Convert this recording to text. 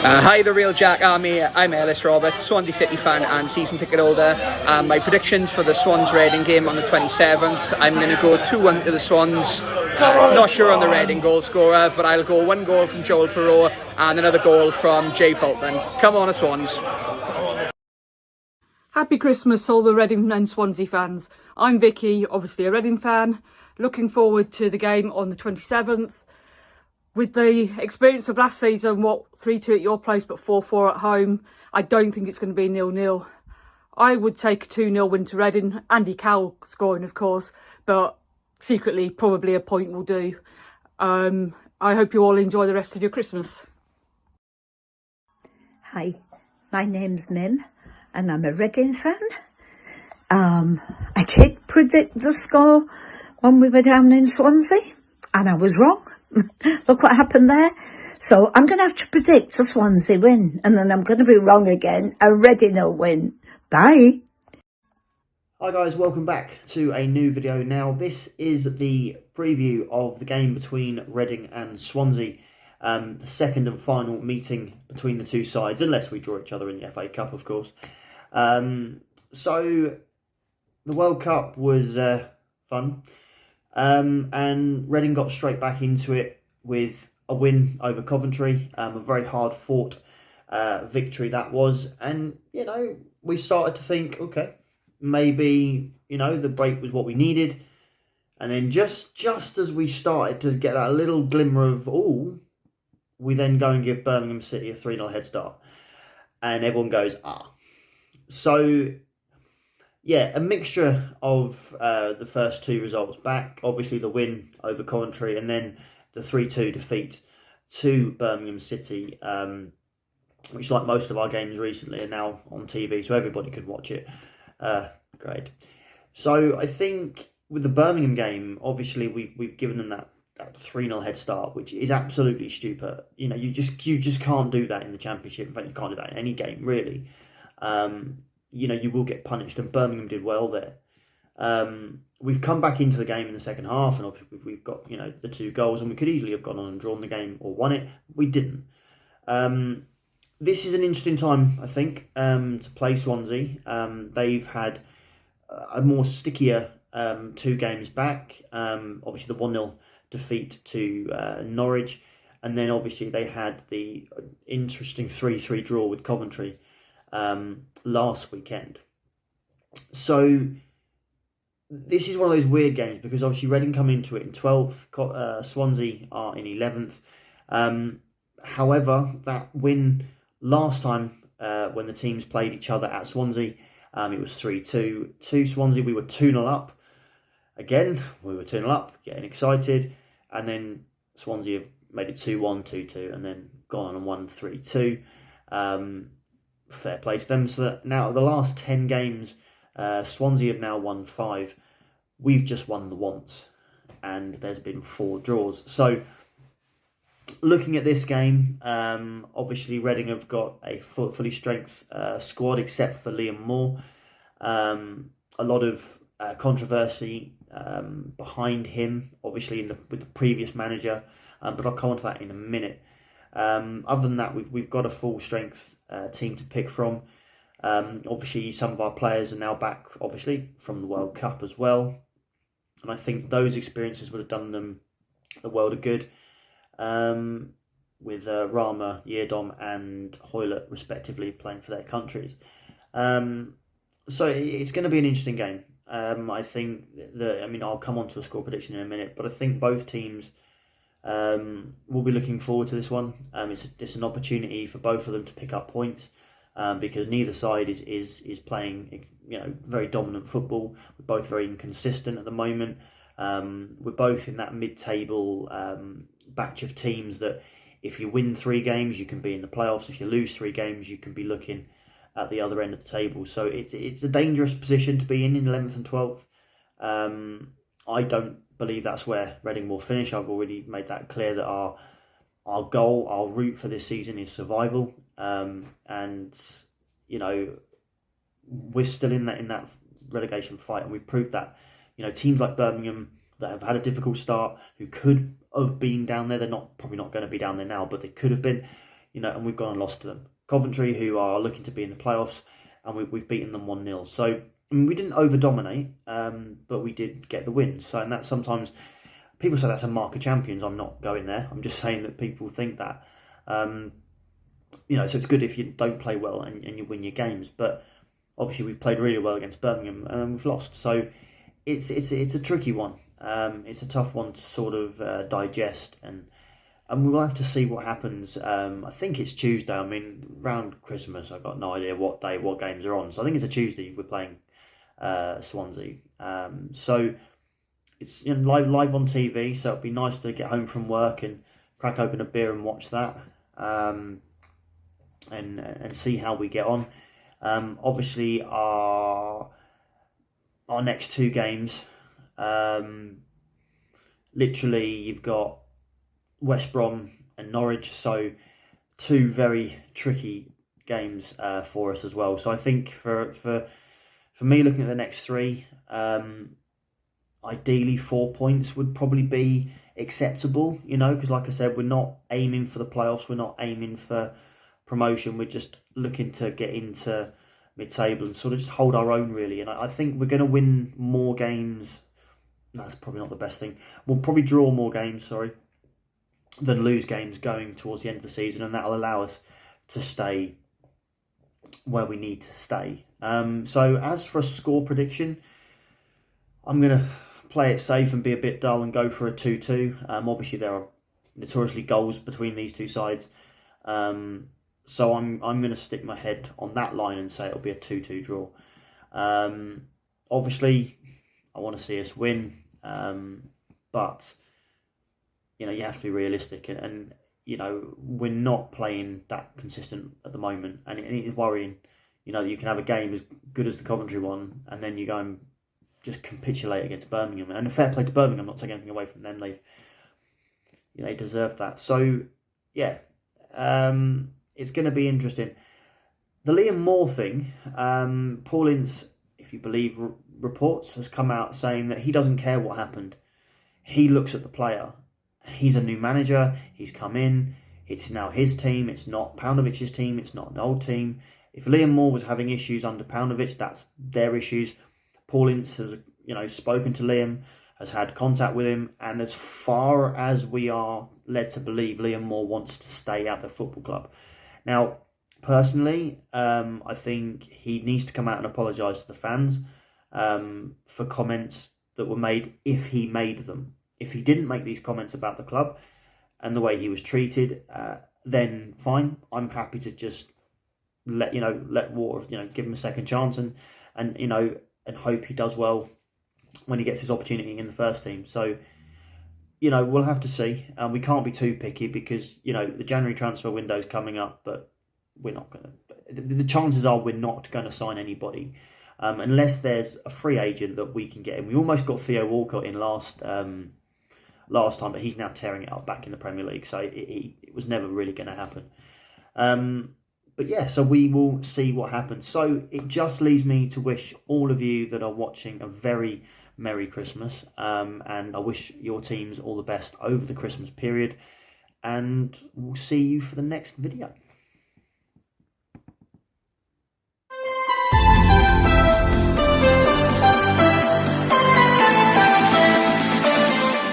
Hi, the Real Jack Army. I'm Ellis Roberts, Swansea City fan and season ticket holder. My predictions for the Swans Reading game on the 27th. I'm going to go 2-1 to the Swans. Not sure on the Reading goal scorer, but I'll go 1 goal from Joel Perreault and another goal from Jay Fulton. Come on, Swans. Happy Christmas, all the Reading and Swansea fans. I'm Vicky, obviously a Reading fan. Looking forward to the game on the 27th. With the experience of last season, 3-2 at your place but 4-4 at home, I don't think it's going to be 0-0. I would take a 2-0 win to Reading. Andy Cowell scoring, of course, but secretly probably a point will do. I hope you all enjoy the rest of your Christmas. Hi, my name's Mim and I'm a Reading fan. I did predict the score when we were down in Swansea and I was wrong. Look what happened there. So I'm going to have to predict a Swansea win and then I'm going to be wrong again. A Reading will win. Bye. Hi guys, welcome back to a new video. Now this is the preview of the game between Reading and Swansea. The second and final meeting between the two sides, unless we draw each other in the FA Cup, of course. So the World Cup was fun. And Reading got straight back into it with a win over Coventry, a very hard fought victory that was. And, you know, we started to think, okay, maybe, you know, the break was what we needed. And then just as we started to get that little glimmer of, oh, we then go and give Birmingham City a 3-0 head start. And everyone goes, ah. So yeah, a mixture of the first two results back. Obviously the win over Coventry and then the 3-2 defeat to Birmingham City, which, like most of our games recently, are now on TV, so everybody could watch it. Great. So I think with the Birmingham game, obviously we've given them that 3-0 head start, which is absolutely stupid. You know, you just can't do that in the Championship. In fact, you can't do that in any game, really. You know, you will get punished, and Birmingham did well there. We've come back into the game in the second half, and obviously we've got, you know, the 2 goals, and we could easily have gone on and drawn the game or won it. We didn't. This is an interesting time, I think, to play Swansea. They've had a more stickier 2 games back. Obviously the 1-0 defeat to Norwich, and then obviously they had the interesting 3-3 draw with Coventry last weekend. So this is one of those weird games because obviously Reading come into it in 12th, Swansea are in 11th. However, that win last time when the teams played each other at Swansea, it was 3-2 to Swansea. We were 2-0 up. Again, we were 2-0 up, getting excited, and then Swansea have made it 2-1, 2-2, and then gone on and won 3-2. Fair play to them. So that now the last 10 games, Swansea have now won 5. We've just won the once, and there's been 4 draws. So looking at this game, obviously Reading have got a fully strength squad except for Liam Moore. A lot of controversy behind him, obviously with the previous manager, but I'll come on to that in a minute. Other than that, we've got a full strength team to pick from. Obviously, some of our players are now back, obviously, from the World Cup as well. And I think those experiences would have done them the world of good. With Rama, Yeardom and Hoylett, respectively, playing for their countries. So it's going to be an interesting game. I think I'll come on to a score prediction in a minute, but I think both teams we'll be looking forward to this one. It's an opportunity for both of them to pick up points because neither side is playing, you know, very dominant football. We're both very inconsistent at the moment. We're both in that mid-table batch of teams that if you win 3 games, you can be in the playoffs. If you lose 3 games, you can be looking at the other end of the table. So it's a dangerous position to be in 11th and 12th. I don't believe that's where Reading will finish. I've already made that clear that our goal, our route for this season is survival. And you know, we're still in that relegation fight, and we proved that. You know, teams like Birmingham that have had a difficult start, who could have been down there, they're probably not going to be down there now, but they could have been. and we've gone and lost to them. Coventry, who are looking to be in the playoffs, and we've beaten them 1-0. So I mean, we didn't over-dominate, but we did get the win. So, and that sometimes, people say that's a mark of champions. I'm not going there. I'm just saying that people think that. So it's good if you don't play well and you win your games. But obviously we've played really well against Birmingham and we've lost. So it's a tricky one. It's a tough one to sort of digest, and we will have to see what happens. I think it's Tuesday. I mean, around Christmas, I've got no idea what day, what games are on. So I think it's a Tuesday. We're playing Swansea. So it's live on TV. So it'd be nice to get home from work and crack open a beer and watch that, and see how we get on. Obviously, our next two games, literally, you've got West Brom and Norwich, so two very tricky games for us as well. So I think for me, looking at the next three, ideally 4 points would probably be acceptable, because like I said, we're not aiming for the playoffs, we're not aiming for promotion, we're just looking to get into mid-table and sort of just hold our own, really. And I think we're going to win more games. That's probably not the best thing. We'll probably draw more games, than lose games going towards the end of the season, and that'll allow us to stay where we need to stay. So as for a score prediction, I'm going to play it safe and be a bit dull and go for a 2-2. Obviously, there are notoriously goals between these two sides. So I'm going to stick my head on that line and say it'll be a 2-2 draw. Obviously, I want to see us win, but you have to be realistic, and we're not playing that consistent at the moment, and it is worrying. You can have a game as good as the Coventry one, and then you go and just capitulate against Birmingham. And a fair play to Birmingham, I'm not taking anything away from them. They deserve that. So yeah, it's going to be interesting. The Liam Moore thing, Paul Ince, if you believe reports, has come out saying that he doesn't care what happened. He looks at the player. He's a new manager. He's come in. It's now his team. It's not Paunovic's team. It's not an old team. If Liam Moore was having issues under Paunovic, that's their issues. Paul Ince has, spoken to Liam, has had contact with him, and as far as we are led to believe, Liam Moore wants to stay at the football club. Now, personally, I think he needs to come out and apologise to the fans for comments that were made, if he made them. If he didn't make these comments about the club and the way he was treated, then fine. I'm happy to just let Water, give him a second chance and hope he does well when he gets his opportunity in the first team. So, we'll have to see. We can't be too picky because, the January transfer window is coming up, but we're not going to. The chances are we're not going to sign anybody unless there's a free agent that we can get in. We almost got Theo Walcott in last time, but he's now tearing it up back in the Premier League, so it was never really going to happen. But yeah, so we will see what happens. So it just leaves me to wish all of you that are watching a very Merry Christmas, and I wish your teams all the best over the Christmas period, and we'll see you for the next video.